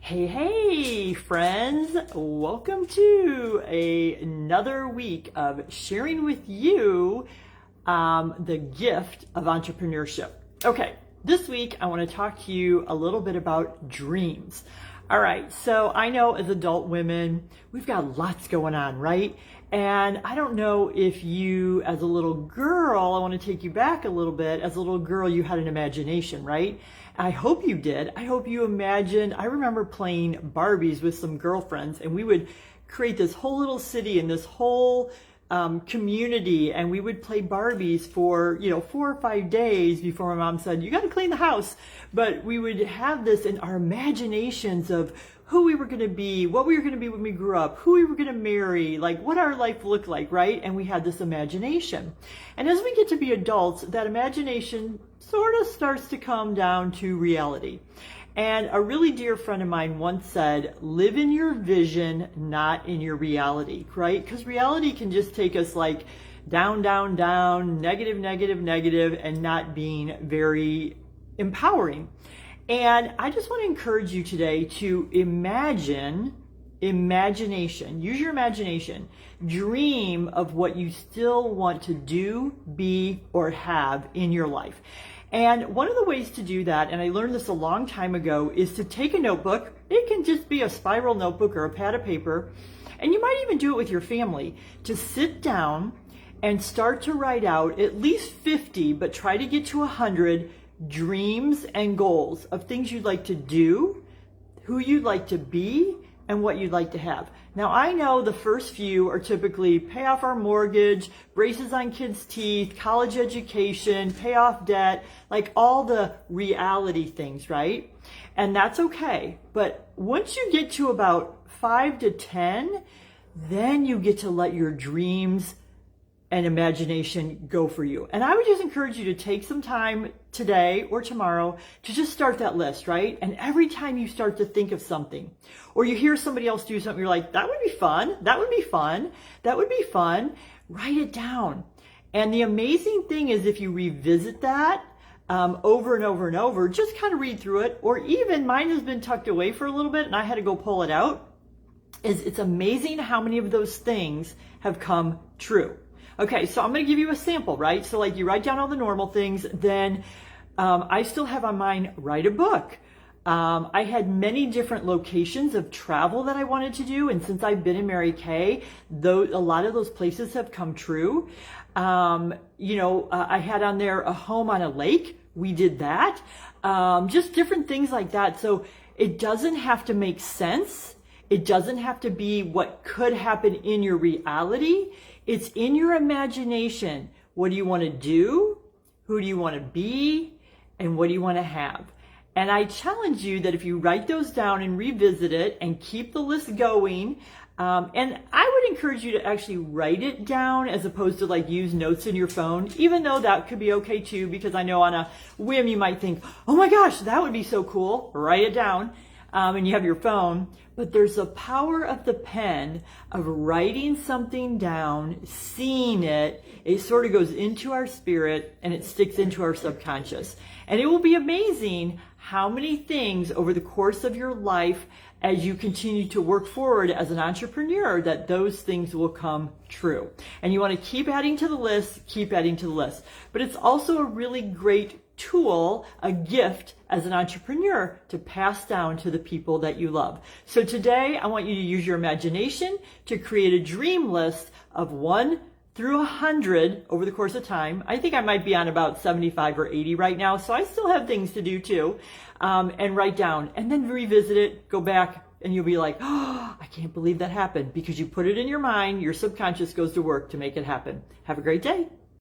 Hey, friends. Welcome to another week of sharing with you the gift of entrepreneurship. Okay, this week I want to talk to you a little bit about dreams. All right, so I know as adult women, we've got lots going on, right? And I don't know if you, as a little girl, I want to take you back a little bit. As a little girl, you had an imagination, right? I hope you did. I hope you imagined. I remember playing Barbies with some girlfriends, and we would create this whole little city and this whole community, and we would play Barbies for 4 or 5 days before my mom said, you got to clean the house. But we would have this in our imaginations of who we were going to be, what we were going to be when we grew up, who we were going to marry, like what our life looked like, right? And we had this imagination. And as we get to be adults, that imagination sort of starts to come down to reality. And a really dear friend of mine once said, live in your vision, not in your reality, right? Because reality can just take us like down, down, down, negative, negative, negative, and not being very empowering. And I just want to encourage you today to imagination, use your imagination, dream of what you still want to do, be, or have in your life. And one of the ways to do that, and I learned this a long time ago, is to take a notebook. It can just be a spiral notebook or a pad of paper. And you might even do it with your family, to sit down and start to write out at least 50, but try to get to 100 dreams and goals of things you'd like to do, who you'd like to be, and what you'd like to have. Now, I know the first few are typically pay off our mortgage, braces on kids' teeth, college education, pay off debt, like all the reality things, right? And that's okay. But once you get to about 5 to 10, then you get to let your dreams and imagination go for you. And I would just encourage you to take some time today or tomorrow to just start that list, right? And every time you start to think of something, or you hear somebody else do something, you're like, that would be fun, that would be fun, that would be fun, write it down. And the amazing thing is if you revisit that over and over and over, just kind of read through it, or even mine has been tucked away for a little bit and I had to go pull it out, it's amazing how many of those things have come true. Okay, so I'm going to give you a sample, right? So like you write down all the normal things, then I still have on mine, write a book. I had many different locations of travel that I wanted to do, and since I've been in Mary Kay, a lot of those places have come true. I had on there a home on a lake. We did that. Just different things like that. So it doesn't have to make sense. It doesn't have to be what could happen in your reality. It's in your imagination. What do you want to do? Who do you want to be? And what do you want to have? And I challenge you that if you write those down and revisit it and keep the list going, and I would encourage you to actually write it down as opposed to like use notes in your phone, even though that could be okay too, because I know on a whim you might think, oh my gosh, that would be so cool. Write it down. And you have your phone, but there's a power of the pen of writing something down, seeing it. It sort of goes into our spirit and it sticks into our subconscious. And it will be amazing how many things over the course of your life, as you continue to work forward as an entrepreneur, that those things will come true. And you want to keep adding to the list, keep adding to the list. But it's also a really great tool, a gift as an entrepreneur to pass down to the people that you love. So today I want you to use your imagination to create a dream list of 1 through 100 over the course of time. I think I might be on about 75 or 80 right now, so I still have things to do too. And write down and then revisit it, go back, and you'll be like, oh, I can't believe that happened, because you put it in your mind, your subconscious goes to work to make it happen. Have a great day.